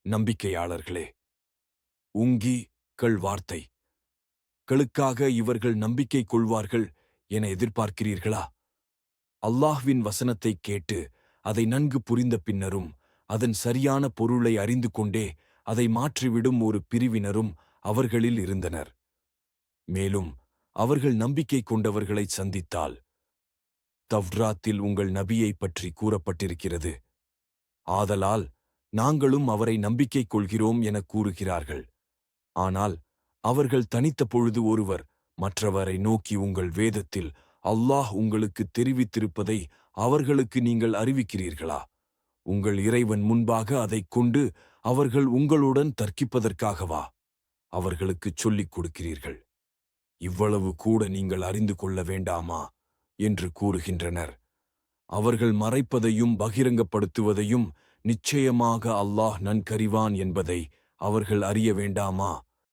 நம்பிக்கையாளர்களே, கள் வார்த்தை களுக்காக இவர்கள் நம்பிக்கை கொள்வார்கள் என எதிர்பார்க்கிறீர்களா? அல்லாஹ்வின் வசனத்தைக் கேட்டு அதை நன்கு புரிந்த பின்னரும் அதன் சரியான பொருளை அறிந்து கொண்டே அதை மாற்றிவிடும் ஒரு பிரிவினரும் அவர்களில் இருந்தனர். மேலும் அவர்கள் நம்பிக்கை கொண்டவர்களை சந்தித்தால், தவ்ராத்தில் உங்கள் நபியைப் பற்றி கூறப்பட்டிருக்கிறது, ஆதலால் நாங்களும் அவரை நம்பிக்கை கொள்கிறோம் எனக் கூறுகிறார்கள். ஆனால் அவர்கள் தனித்த பொழுது ஒருவர் மற்றவரை நோக்கி, உங்கள் வேதத்தில் அல்லாஹ் உங்களுக்கு தெரிவித்திருப்பதை அவர்களுக்கு நீங்கள் அறிவிக்கிறீர்களா? உங்கள் இறைவன் முன்பாக அதைக் கொண்டு அவர்கள் உங்களுடன் தர்க்கிப்பதற்காகவா அவர்களுக்குச் சொல்லிக் கொடுக்கிறீர்கள்? இவ்வளவு கூட நீங்கள் அறிந்து கொள்ள வேண்டாமா என்று கூறுகின்றனர். அவர்கள் மறைப்பதையும் பகிரங்கப்படுத்துவதையும் நிச்சயமாக அல்லாஹ் நன்கறிவான் என்பதை அவர்கள் அறிய வேண்டாமா?